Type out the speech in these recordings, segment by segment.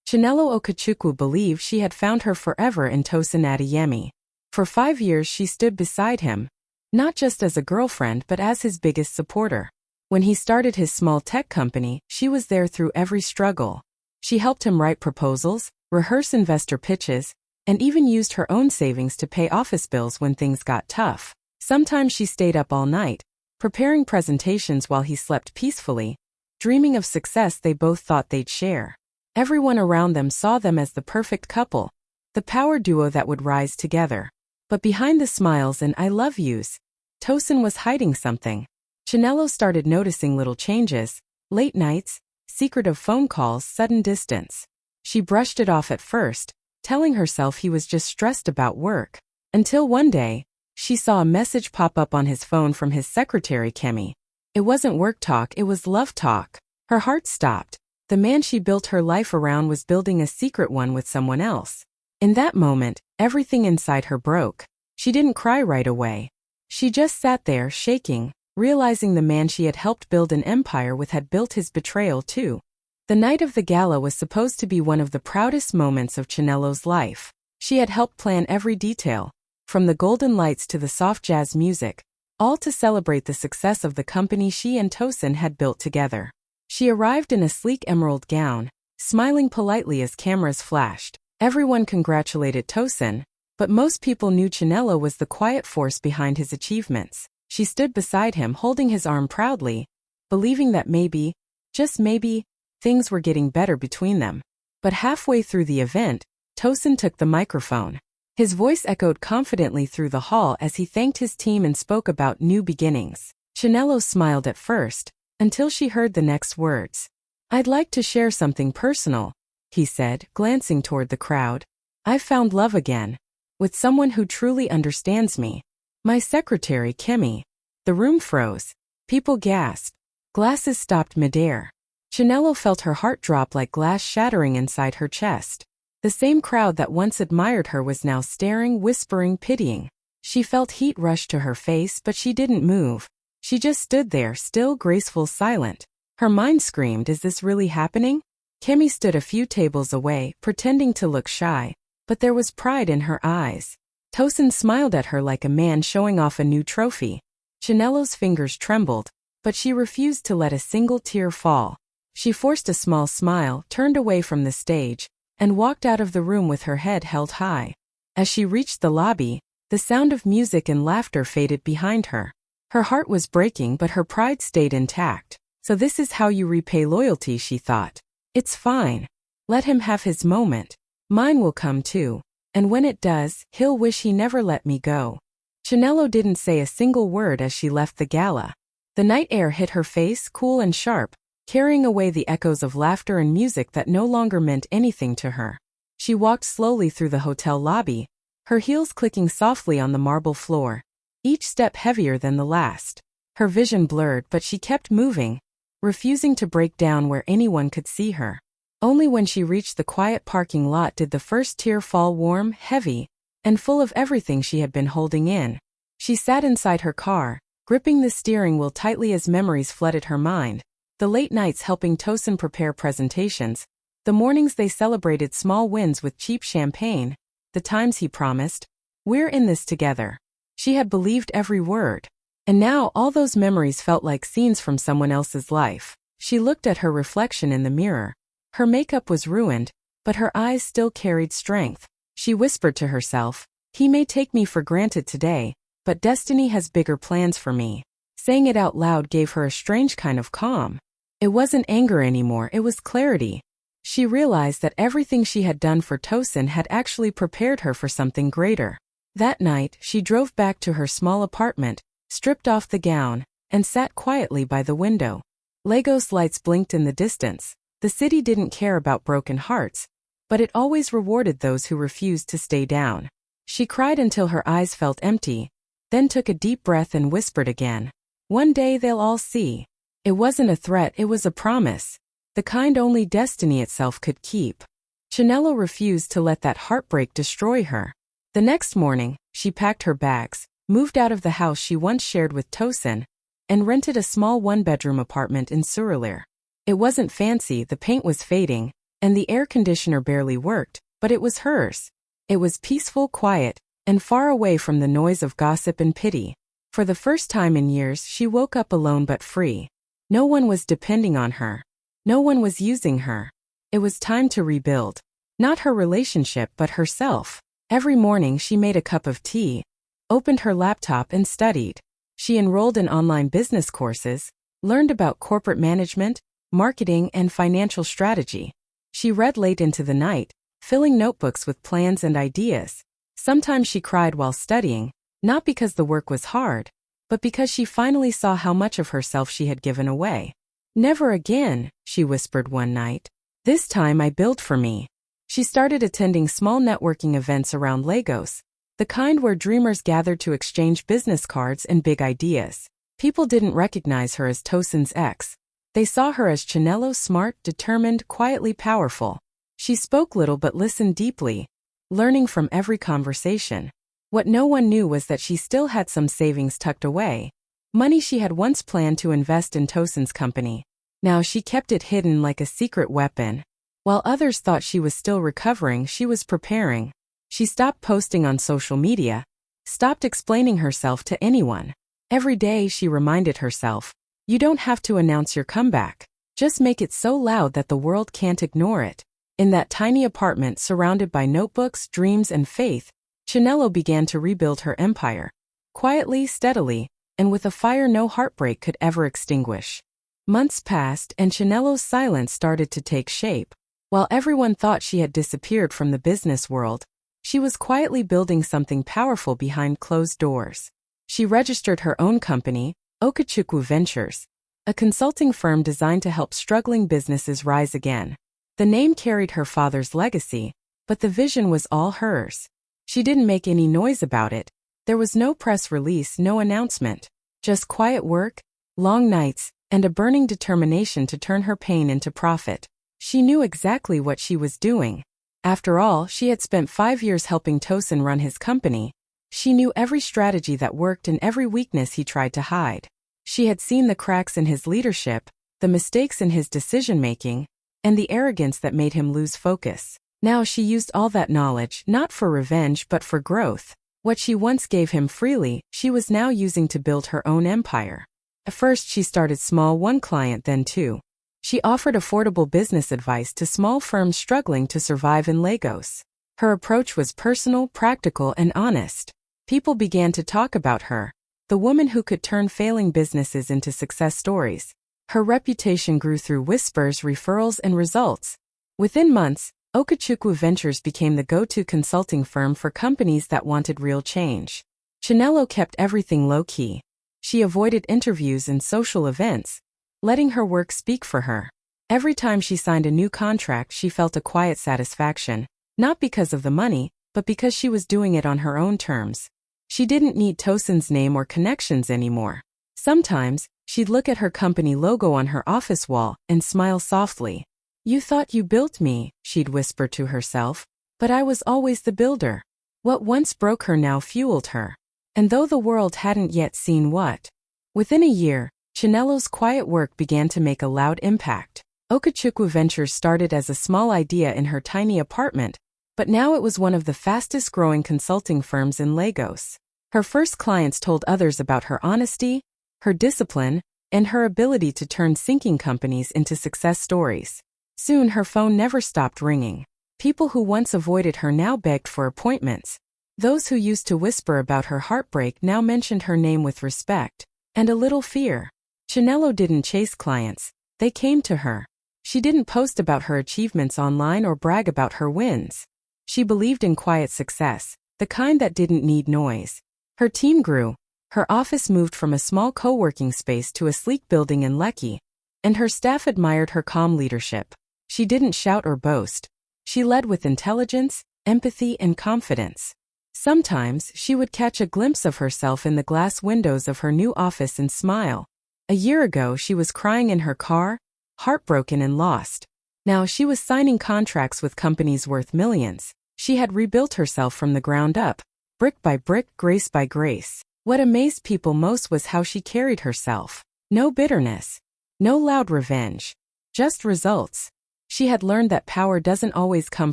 Chinelo Okechukwu believed she had found her forever in Tosin Adeyemi. For 5 years she stood beside him, not just as a girlfriend but as his biggest supporter. When he started his small tech company, she was there through every struggle. She helped him write proposals, rehearse investor pitches, and even used her own savings to pay office bills when things got tough. Sometimes she stayed up all night, preparing presentations while he slept peacefully, dreaming of success they both thought they'd share. Everyone around them saw them as the perfect couple, the power duo that would rise together. But behind the smiles and I love yous, Tosin was hiding something. Chinelo started noticing little changes: late nights, secretive phone calls, sudden distance. She brushed it off at first, telling herself he was just stressed about work. Until one day, she saw a message pop up on his phone from his secretary Kemi. It wasn't work talk, it was love talk. Her heart stopped. The man she built her life around was building a secret one with someone else. In that moment, everything inside her broke. She didn't cry right away. She just sat there, shaking, realizing the man she had helped build an empire with had built his betrayal too. The night of the gala was supposed to be one of the proudest moments of Chinelo's life. She had helped plan every detail, from the golden lights to the soft jazz music, all to celebrate the success of the company she and Tosin had built together. She arrived in a sleek emerald gown, smiling politely as cameras flashed. Everyone congratulated Tosin, but most people knew Chinelo was the quiet force behind his achievements. She stood beside him, holding his arm proudly, believing that maybe, just maybe, things were getting better between them. But halfway through the event, Tosin took the microphone. His voice echoed confidently through the hall as he thanked his team and spoke about new beginnings. Chinelo smiled at first, until she heard the next words. "I'd like to share something personal," he said, glancing toward the crowd. "I've found love again, with someone who truly understands me. My secretary, Kemi." The room froze. People gasped. Glasses stopped midair. Chinelo felt her heart drop like glass shattering inside her chest. The same crowd that once admired her was now staring, whispering, pitying. She felt heat rush to her face, but she didn't move. She just stood there, still, graceful, silent. Her mind screamed, "Is this really happening?" Kemi stood a few tables away, pretending to look shy, but there was pride in her eyes. Tosin smiled at her like a man showing off a new trophy. Chinelo's fingers trembled, but she refused to let a single tear fall. She forced a small smile, turned away from the stage, and walked out of the room with her head held high. As she reached the lobby, the sound of music and laughter faded behind her. Her heart was breaking, but her pride stayed intact. So this is how you repay loyalty, she thought. It's fine. Let him have his moment. Mine will come too. And when it does, he'll wish he never let me go. Chinelo didn't say a single word as she left the gala. The night air hit her face, cool and sharp, carrying away the echoes of laughter and music that no longer meant anything to her. She walked slowly through the hotel lobby, her heels clicking softly on the marble floor, each step heavier than the last. Her vision blurred, but she kept moving, refusing to break down where anyone could see her. Only when she reached the quiet parking lot did the first tear fall, warm, heavy, and full of everything she had been holding in. She sat inside her car, gripping the steering wheel tightly as memories flooded her mind. The late nights helping Tosin prepare presentations, the mornings they celebrated small wins with cheap champagne, the times he promised, "We're in this together." She had believed every word. And now all those memories felt like scenes from someone else's life. She looked at her reflection in the mirror. Her makeup was ruined, but her eyes still carried strength. She whispered to herself, "He may take me for granted today, but destiny has bigger plans for me." Saying it out loud gave her a strange kind of calm. It wasn't anger anymore, it was clarity. She realized that everything she had done for Tosin had actually prepared her for something greater. That night, she drove back to her small apartment, stripped off the gown, and sat quietly by the window. Lagos lights blinked in the distance. The city didn't care about broken hearts, but it always rewarded those who refused to stay down. She cried until her eyes felt empty, then took a deep breath and whispered again, "One day they'll all see." It wasn't a threat, it was a promise, the kind only destiny itself could keep. Chinelo refused to let that heartbreak destroy her. The next morning, she packed her bags, moved out of the house she once shared with Tosin, and rented a small one-bedroom apartment in Surulere. It wasn't fancy, the paint was fading, and the air conditioner barely worked, but it was hers. It was peaceful, quiet, and far away from the noise of gossip and pity. For the first time in years, she woke up alone but free. No one was depending on her. No one was using her. It was time to rebuild. Not her relationship, but herself. Every morning she made a cup of tea, opened her laptop and studied. She enrolled in online business courses, learned about corporate management, marketing, and financial strategy. She read late into the night, filling notebooks with plans and ideas. Sometimes she cried while studying, not because the work was hard, but because she finally saw how much of herself she had given away. "Never again," she whispered one night. "This time I build for me." She started attending small networking events around Lagos, the kind where dreamers gathered to exchange business cards and big ideas. People didn't recognize her as Tosin's ex. They saw her as Chinelo, smart, determined, quietly powerful. She spoke little but listened deeply, learning from every conversation. What no one knew was that she still had some savings tucked away, money she had once planned to invest in Tosin's company. Now she kept it hidden like a secret weapon. While others thought she was still recovering, she was preparing. She stopped posting on social media, stopped explaining herself to anyone. Every day she reminded herself, "You don't have to announce your comeback. Just make it so loud that the world can't ignore it." In that tiny apartment surrounded by notebooks, dreams, and faith, Chinelo began to rebuild her empire. Quietly, steadily, and with a fire no heartbreak could ever extinguish. Months passed and Chinelo's silence started to take shape. While everyone thought she had disappeared from the business world, she was quietly building something powerful behind closed doors. She registered her own company, Okechukwu Ventures, a consulting firm designed to help struggling businesses rise again. The name carried her father's legacy, but the vision was all hers. She didn't make any noise about it. There was no press release, no announcement. Just quiet work, long nights, and a burning determination to turn her pain into profit. She knew exactly what she was doing. After all, she had spent 5 years helping Tosin run his company. She knew every strategy that worked and every weakness he tried to hide. She had seen the cracks in his leadership, the mistakes in his decision-making, and the arrogance that made him lose focus. Now she used all that knowledge, not for revenge but for growth. What she once gave him freely, she was now using to build her own empire. At first she started small, 1 client, then 2. She offered affordable business advice to small firms struggling to survive in Lagos. Her approach was personal, practical, and honest. People began to talk about her, the woman who could turn failing businesses into success stories. Her reputation grew through whispers, referrals, and results. Within months, Okechukwu Ventures became the go-to consulting firm for companies that wanted real change. Chinelo kept everything low-key. She avoided interviews and social events, letting her work speak for her. Every time she signed a new contract, she felt a quiet satisfaction, not because of the money, but because she was doing it on her own terms. She didn't need Tosin's name or connections anymore. Sometimes, she'd look at her company logo on her office wall and smile softly. "You thought you built me," she'd whisper to herself, "but I was always the builder." What once broke her now fueled her. And though the world hadn't yet seen what, within a year, Chinelo's quiet work began to make a loud impact. Okechukwu Ventures started as a small idea in her tiny apartment, but now it was one of the fastest-growing consulting firms in Lagos. Her first clients told others about her honesty, her discipline, and her ability to turn sinking companies into success stories. Soon her phone never stopped ringing. People who once avoided her now begged for appointments. Those who used to whisper about her heartbreak now mentioned her name with respect and a little fear. Chinelo didn't chase clients, they came to her. She didn't post about her achievements online or brag about her wins. She believed in quiet success, the kind that didn't need noise. Her team grew. Her office moved from a small co-working space to a sleek building in Lekki, and her staff admired her calm leadership. She didn't shout or boast. She led with intelligence, empathy, and confidence. Sometimes, she would catch a glimpse of herself in the glass windows of her new office and smile. A year ago, she was crying in her car, heartbroken and lost. Now she was signing contracts with companies worth millions. She had rebuilt herself from the ground up, brick by brick, grace by grace. What amazed people most was how she carried herself. No bitterness. No loud revenge. Just results. She had learned that power doesn't always come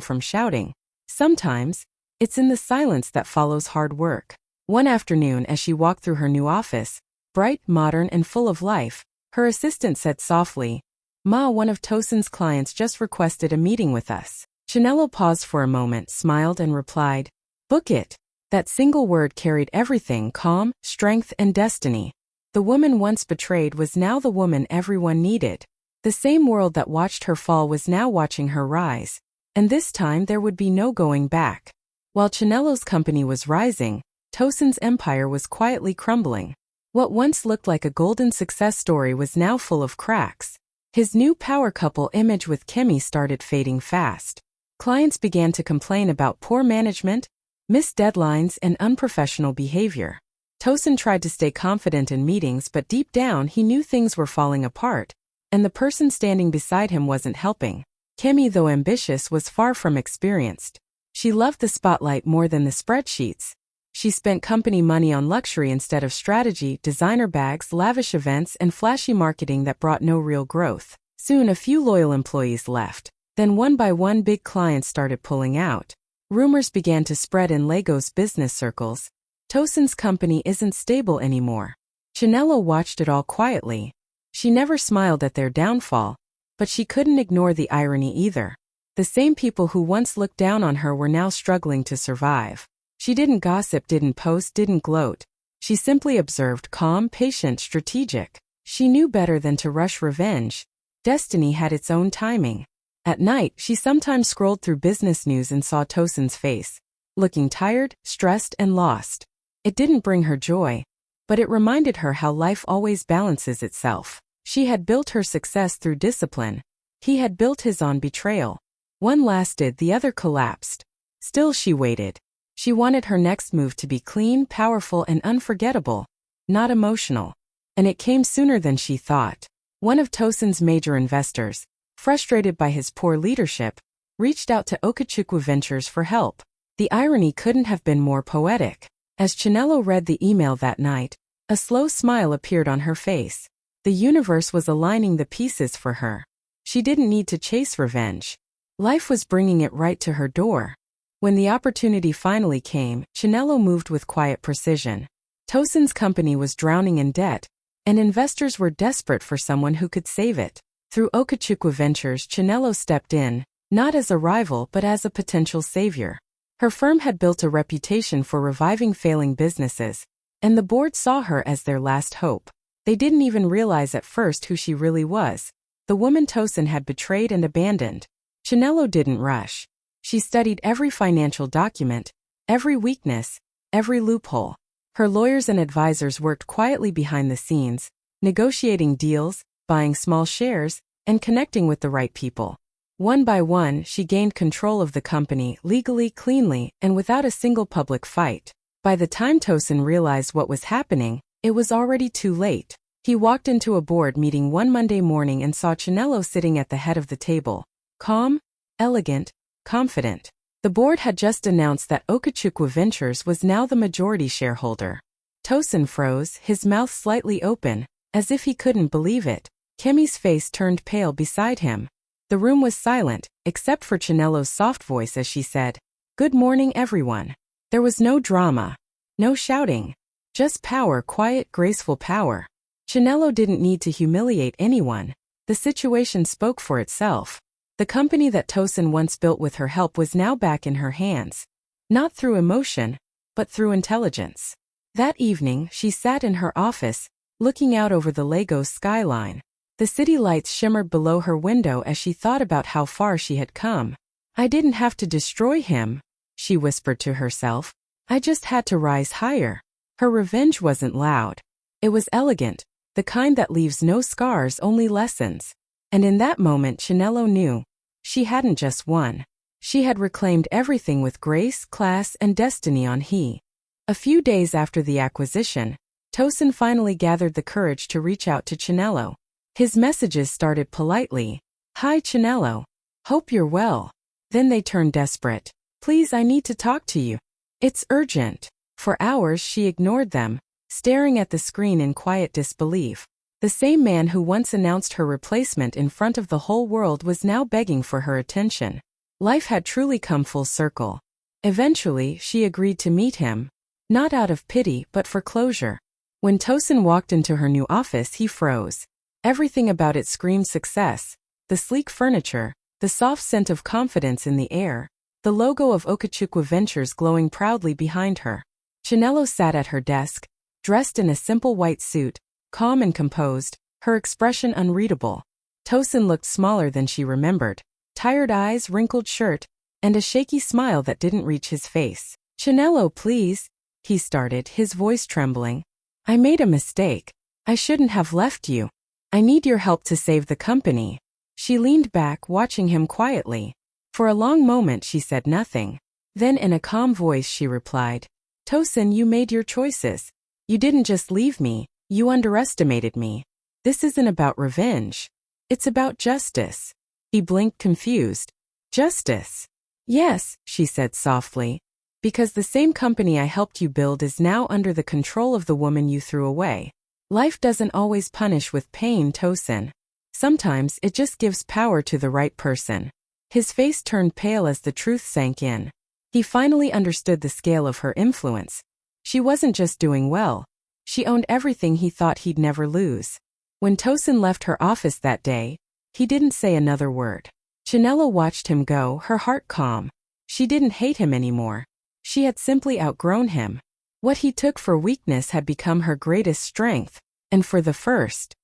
from shouting. Sometimes, it's in the silence that follows hard work. One afternoon as she walked through her new office, bright, modern, and full of life, her assistant said softly, "Ma, one of Tosin's clients just requested a meeting with us." Chinelo paused for a moment, smiled, and replied, "Book it." That single word carried everything: calm, strength, and destiny. The woman once betrayed was now the woman everyone needed. The same world that watched her fall was now watching her rise. And this time there would be no going back. While Chinelo's company was rising, Tosin's empire was quietly crumbling. What once looked like a golden success story was now full of cracks. His new power couple image with Kemi started fading fast. Clients began to complain about poor management, missed deadlines, and unprofessional behavior. Tosin tried to stay confident in meetings, but deep down he knew things were falling apart, and the person standing beside him wasn't helping. Kemi, though ambitious, was far from experienced. She loved the spotlight more than the spreadsheets. She spent company money on luxury instead of strategy, designer bags, lavish events, and flashy marketing that brought no real growth. Soon a few loyal employees left. Then one by one big clients started pulling out. Rumors began to spread in Lagos business circles. Tosin's company isn't stable anymore. Chinelo watched it all quietly. She never smiled at their downfall, but she couldn't ignore the irony either. The same people who once looked down on her were now struggling to survive. She didn't gossip, didn't post, didn't gloat. She simply observed, calm, patient, strategic. She knew better than to rush revenge. Destiny had its own timing. At night, she sometimes scrolled through business news and saw Tosin's face, looking tired, stressed, and lost. It didn't bring her joy, but it reminded her how life always balances itself. She had built her success through discipline. He had built his on betrayal. One lasted, the other collapsed. Still she waited. She wanted her next move to be clean, powerful, and unforgettable, not emotional. And it came sooner than she thought. One of Tosin's major investors, frustrated by his poor leadership, reached out to Okechukwu Ventures for help. The irony couldn't have been more poetic. As Chinelo read the email that night, a slow smile appeared on her face. The universe was aligning the pieces for her. She didn't need to chase revenge. Life was bringing it right to her door. When the opportunity finally came, Chinelo moved with quiet precision. Tosin's company was drowning in debt, and investors were desperate for someone who could save it. Through Okechukwu Ventures, Chinelo stepped in, not as a rival but as a potential savior. Her firm had built a reputation for reviving failing businesses, and the board saw her as their last hope. They didn't even realize at first who she really was, the woman Tosin had betrayed and abandoned. Chinelo didn't rush. She studied every financial document, every weakness, every loophole. Her lawyers and advisors worked quietly behind the scenes, negotiating deals, buying small shares, and connecting with the right people. One by one, she gained control of the company, legally, cleanly, and without a single public fight. By the time Tosin realized what was happening, it was already too late. He walked into a board meeting one Monday morning and saw Chinelo sitting at the head of the table, calm, elegant, confident. The board had just announced that Okechukwu Ventures was now the majority shareholder. Tosin froze, his mouth slightly open, as if he couldn't believe it. Kemi's face turned pale beside him. The room was silent, except for Chinelo's soft voice as she said, "Good morning, everyone." There was no drama, no shouting, just power, quiet, graceful power. Chinelo didn't need to humiliate anyone. The situation spoke for itself. The company that Tosin once built with her help was now back in her hands. Not through emotion, but through intelligence. That evening, she sat in her office, looking out over the Lagos skyline. The city lights shimmered below her window as she thought about how far she had come. "I didn't have to destroy him," she whispered to herself. "I just had to rise higher." Her revenge wasn't loud. It was elegant, the kind that leaves no scars, only lessons. And in that moment Chinelo knew. She hadn't just won. She had reclaimed everything with grace, class, and destiny on he. A few days after the acquisition, Tosin finally gathered the courage to reach out to Chinelo. His messages started politely. "Hi Chinelo. Hope you're well." Then they turned desperate. "Please, I need to talk to you. It's urgent." For hours she ignored them, staring at the screen in quiet disbelief. The same man who once announced her replacement in front of the whole world was now begging for her attention. Life had truly come full circle. Eventually, she agreed to meet him, not out of pity but for closure. When Tosin walked into her new office, he froze. Everything about it screamed success. The sleek furniture, the soft scent of confidence in the air, the logo of Okechukwu Ventures glowing proudly behind her. Chinelo sat at her desk, dressed in a simple white suit, calm and composed, her expression unreadable. Tosin looked smaller than she remembered. Tired eyes, wrinkled shirt, and a shaky smile that didn't reach his face. "Chinelo, please," he started, his voice trembling. "I made a mistake. I shouldn't have left you. I need your help to save the company." She leaned back, watching him quietly. For a long moment she said nothing. Then in a calm voice she replied, "Tosin, you made your choices. You didn't just leave me, you underestimated me. This isn't about revenge. It's about justice." He blinked, confused. "Justice?" "Yes," she said softly. "Because the same company I helped you build is now under the control of the woman you threw away. Life doesn't always punish with pain, Tosin. Sometimes it just gives power to the right person." His face turned pale as the truth sank in. He finally understood the scale of her influence. She wasn't just doing well. She owned everything he thought he'd never lose. When Tosin left her office that day, he didn't say another word. Chinelo watched him go, her heart calm. She didn't hate him anymore. She had simply outgrown him. What he took for weakness had become her greatest strength, and for the first.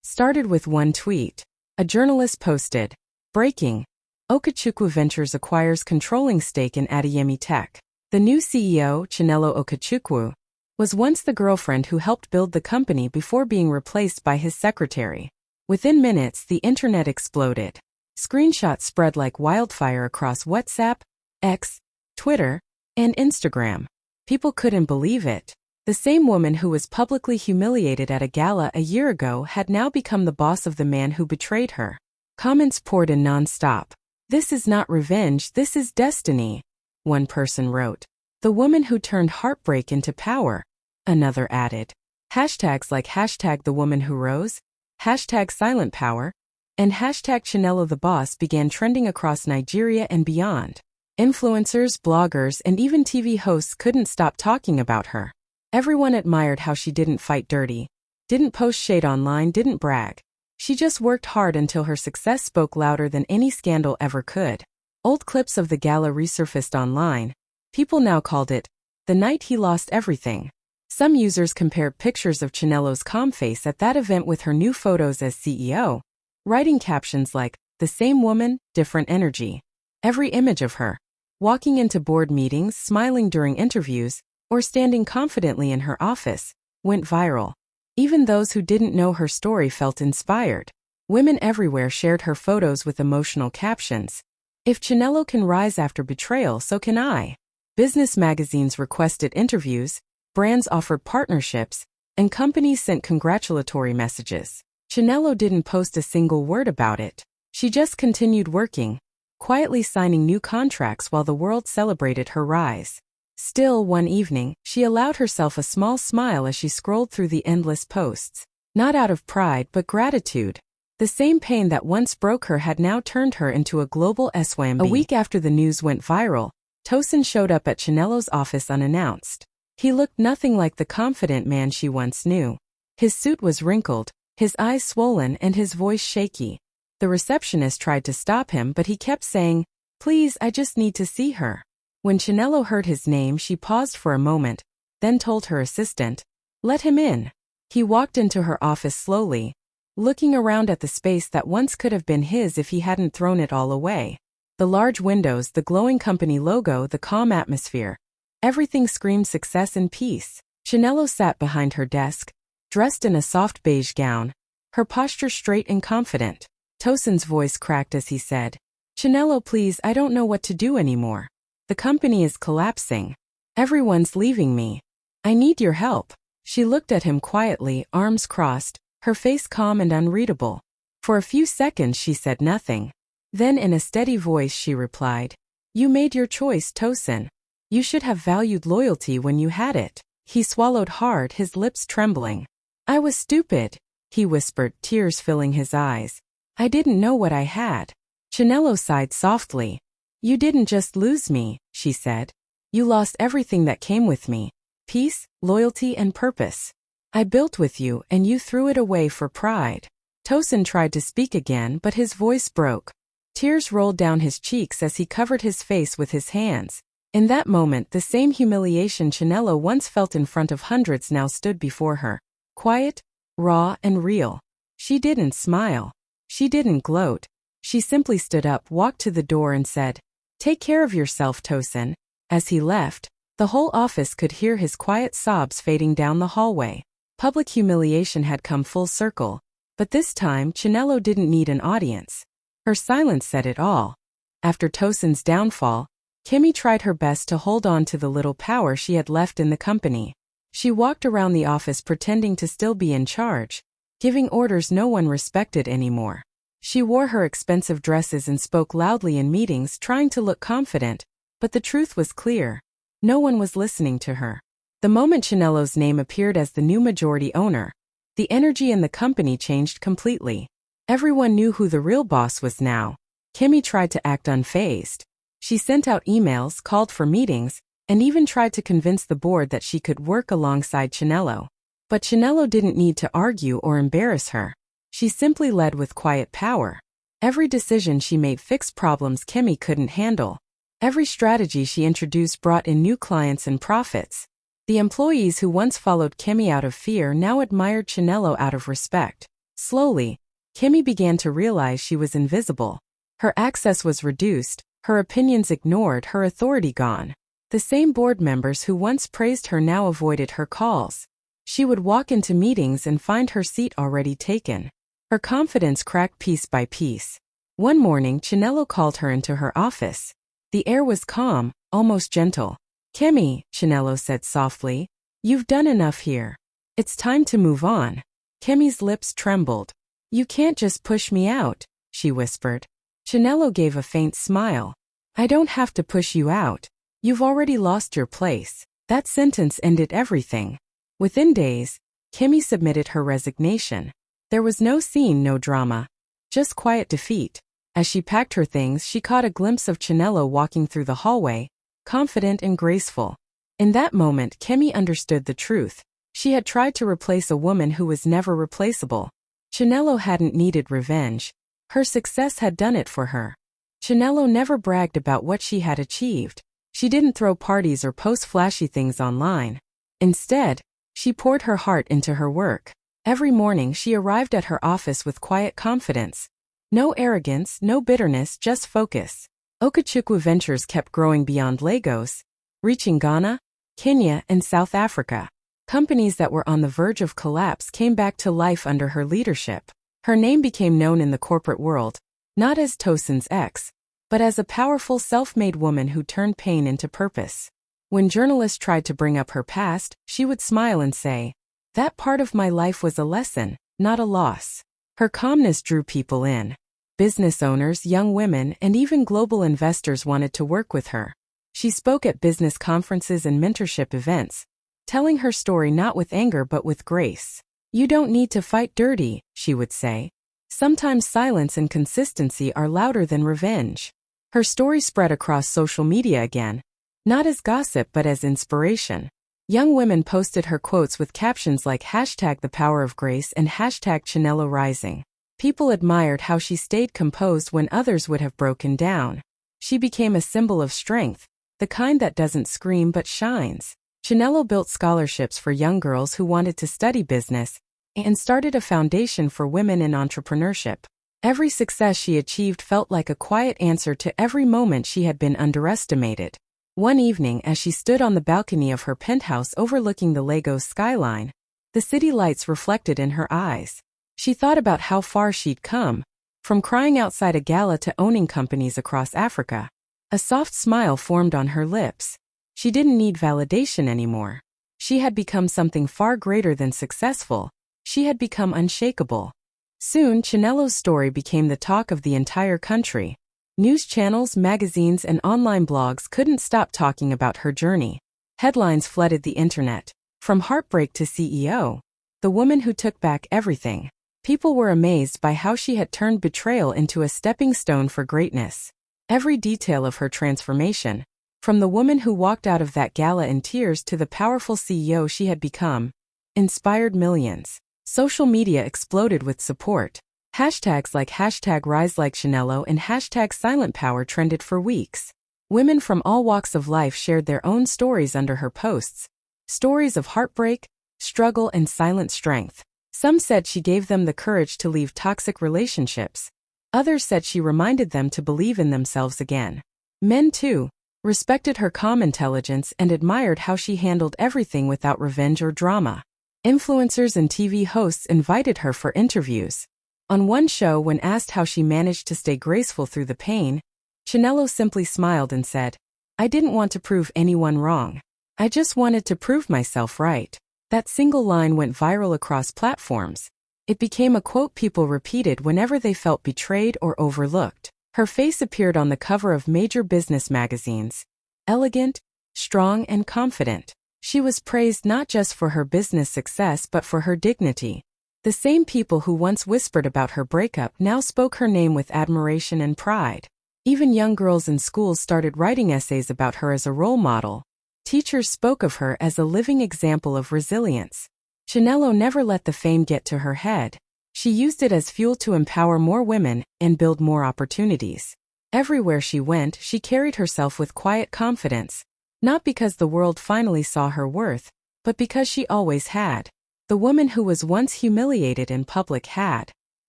Started with one tweet. A journalist posted, "Breaking. Okechukwu Ventures acquires controlling stake in Adeyemi Tech." The new CEO, Chinelo Okechukwu, was once the girlfriend who helped build the company before being replaced by his secretary. Within minutes, the internet exploded. Screenshots spread like wildfire across WhatsApp, X, Twitter, and Instagram. People couldn't believe it. The same woman who was publicly humiliated at a gala a year ago had now become the boss of the man who betrayed her. Comments poured in non-stop. "This is not revenge, this is destiny," one person wrote. "The woman who turned heartbreak into power," another added. Hashtags like hashtag the woman who rose, hashtag silent power, and hashtag Chinelo the boss began trending across Nigeria and beyond. Influencers, bloggers, and even TV hosts couldn't stop talking about her. Everyone admired how she didn't fight dirty, didn't post shade online, didn't brag. She just worked hard until her success spoke louder than any scandal ever could. Old clips of the gala resurfaced online. People now called it the night he lost everything. Some users compared pictures of Chinelo's calm face at that event with her new photos as CEO, writing captions like, "The same woman, different energy." Every image of her, walking into board meetings, smiling during interviews, or standing confidently in her office, went viral. Even those who didn't know her story felt inspired. Women everywhere shared her photos with emotional captions. "If Chinelo can rise after betrayal, so can I." Business magazines requested interviews, brands offered partnerships, and companies sent congratulatory messages. Chinelo didn't post a single word about it. She just continued working, quietly signing new contracts while the world celebrated her rise. Still, one evening, she allowed herself a small smile as she scrolled through the endless posts. Not out of pride but gratitude. The same pain that once broke her had now turned her into a global SYMB. A week after the news went viral, Tosin showed up at Chinelo's office unannounced. He looked nothing like the confident man she once knew. His suit was wrinkled, his eyes swollen, and his voice shaky. The receptionist tried to stop him, but he kept saying, "Please, I just need to see her." When Chinelo heard his name, she paused for a moment, then told her assistant, "Let him in." He walked into her office slowly, looking around at the space that once could have been his if he hadn't thrown it all away. The large windows, the glowing company logo, the calm atmosphere. Everything screamed success and peace. Chinelo sat behind her desk, dressed in a soft beige gown, her posture straight and confident. Tosin's voice cracked as he said, "Chinelo, please, I don't know what to do anymore. The company is collapsing. Everyone's leaving me. I need your help." She looked at him quietly, arms crossed, her face calm and unreadable. For a few seconds she said nothing. Then in a steady voice she replied, "You made your choice, Tosin. You should have valued loyalty when you had it." He swallowed hard, his lips trembling. "I was stupid," he whispered, tears filling his eyes. I didn't know what I had. Chinelo sighed softly. You didn't just lose me, she said. You lost everything that came with me. Peace, loyalty, and purpose. I built with you and you threw it away for pride. Tosin tried to speak again, but his voice broke. Tears rolled down his cheeks as he covered his face with his hands. In that moment, the same humiliation Chinelo once felt in front of hundreds now stood before her. Quiet, raw, and real. She didn't smile. She didn't gloat. She simply stood up, walked to the door, and said, Take care of yourself, Tosin. As he left, the whole office could hear his quiet sobs fading down the hallway. Public humiliation had come full circle, but this time Chinelo didn't need an audience. Her silence said it all. After Tosin's downfall, Kimmy tried her best to hold on to the little power she had left in the company. She walked around the office pretending to still be in charge, giving orders no one respected anymore. She wore her expensive dresses and spoke loudly in meetings, trying to look confident, but the truth was clear. No one was listening to her. The moment Chinelo's name appeared as the new majority owner, the energy in the company changed completely. Everyone knew who the real boss was now. Kimmy tried to act unfazed. She sent out emails, called for meetings, and even tried to convince the board that she could work alongside Chinelo. But Chinelo didn't need to argue or embarrass her. She simply led with quiet power. Every decision she made fixed problems Kimmy couldn't handle. Every strategy she introduced brought in new clients and profits. The employees who once followed Kimmy out of fear now admired Chinelo out of respect. Slowly, Kimmy began to realize she was invisible. Her access was reduced, her opinions ignored, her authority gone. The same board members who once praised her now avoided her calls. She would walk into meetings and find her seat already taken. Her confidence cracked piece by piece. One morning, Chinelo called her into her office. The air was calm, almost gentle. Kimmy, Chinelo said softly, you've done enough here. It's time to move on. Kimmy's lips trembled. You can't just push me out, she whispered. Chinelo gave a faint smile. I don't have to push you out. You've already lost your place. That sentence ended everything. Within days, Kimmy submitted her resignation. There was no scene, no drama. Just quiet defeat. As she packed her things, she caught a glimpse of Chinelo walking through the hallway, confident and graceful. In that moment, Kimmy understood the truth. She had tried to replace a woman who was never replaceable. Chinelo hadn't needed revenge. Her success had done it for her. Chinelo never bragged about what she had achieved. She didn't throw parties or post flashy things online. Instead, she poured her heart into her work. Every morning she arrived at her office with quiet confidence. No arrogance, no bitterness, just focus. Okechukwu Ventures kept growing beyond Lagos, reaching Ghana, Kenya, and South Africa. Companies that were on the verge of collapse came back to life under her leadership. Her name became known in the corporate world, not as Tosin's ex, but as a powerful self-made woman who turned pain into purpose. When journalists tried to bring up her past, she would smile and say, that part of my life was a lesson, not a loss. Her calmness drew people in. Business owners, young women, and even global investors wanted to work with her. She spoke at business conferences and mentorship events, telling her story not with anger but with grace. You don't need to fight dirty, she would say. Sometimes silence and consistency are louder than revenge. Her story spread across social media again, not as gossip but as inspiration. Young women posted her quotes with captions like #ThePowerOfGrace and #Chinelo People admired how she stayed composed when others would have broken down. She became a symbol of strength, the kind that doesn't scream but shines. Chinelo built scholarships for young girls who wanted to study business and started a foundation for women in entrepreneurship. Every success she achieved felt like a quiet answer to every moment she had been underestimated. One evening, as she stood on the balcony of her penthouse overlooking the Lagos skyline, the city lights reflected in her eyes. She thought about how far she'd come, from crying outside a gala to owning companies across Africa. A soft smile formed on her lips. She didn't need validation anymore. She had become something far greater than successful. She had become unshakable. Soon, Chinelo's story became the talk of the entire country. News channels, magazines, and online blogs couldn't stop talking about her journey. Headlines flooded the internet. From heartbreak to CEO, the woman who took back everything. People were amazed by how she had turned betrayal into a stepping stone for greatness. Every detail of her transformation, from the woman who walked out of that gala in tears to the powerful CEO she had become, inspired millions. Social media exploded with support. Hashtags like #RiseLikeChinelo and #SilentPower trended for weeks. Women from all walks of life shared their own stories under her posts. Stories of heartbreak, struggle, and silent strength. Some said she gave them the courage to leave toxic relationships. Others said she reminded them to believe in themselves again. Men, too, respected her calm intelligence and admired how she handled everything without revenge or drama. Influencers and TV hosts invited her for interviews. On one show, when asked how she managed to stay graceful through the pain, Chinelo simply smiled and said, "I didn't want to prove anyone wrong. I just wanted to prove myself right." That single line went viral across platforms. It became a quote people repeated whenever they felt betrayed or overlooked. Her face appeared on the cover of major business magazines. Elegant, strong, and confident. She was praised not just for her business success but for her dignity. The same people who once whispered about her breakup now spoke her name with admiration and pride. Even young girls in schools started writing essays about her as a role model. Teachers spoke of her as a living example of resilience. Chinelo never let the fame get to her head. She used it as fuel to empower more women and build more opportunities. Everywhere she went, she carried herself with quiet confidence. Not because the world finally saw her worth, but because she always had. The woman who was once humiliated in public had.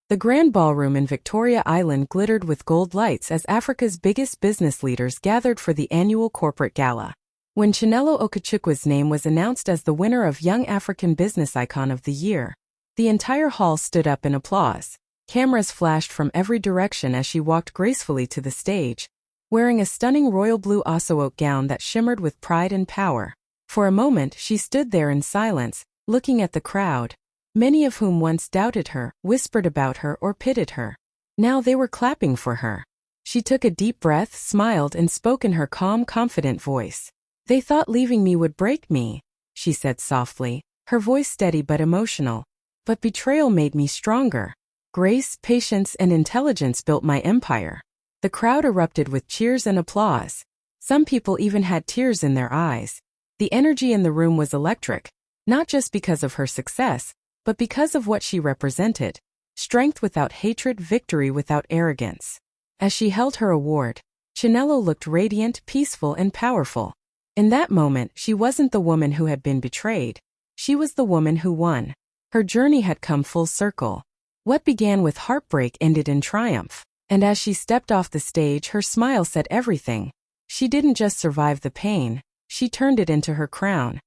The Grand Ballroom in Victoria Island glittered with gold lights as Africa's biggest business leaders gathered for the annual corporate gala. When Chinelo Okechukwa's name was announced as the winner of Young African Business Icon of the Year, the entire hall stood up in applause. Cameras flashed from every direction as she walked gracefully to the stage, wearing a stunning royal blue Osso-Oak gown that shimmered with pride and power. For a moment, she stood there in silence, looking at the crowd, many of whom once doubted her, whispered about her, or pitied her. Now they were clapping for her. She took a deep breath, smiled, and spoke in her calm, confident voice. "They thought leaving me would break me," she said softly, her voice steady but emotional. "But betrayal made me stronger. Grace, patience, and intelligence built my empire." The crowd erupted with cheers and applause. Some people even had tears in their eyes. The energy in the room was electric, not just because of her success, but because of what she represented. Strength without hatred, victory without arrogance. As she held her award, Chinelo looked radiant, peaceful, and powerful. In that moment, she wasn't the woman who had been betrayed. She was the woman who won. Her journey had come full circle. What began with heartbreak ended in triumph. And as she stepped off the stage, her smile said everything. She didn't just survive the pain, she turned it into her crown.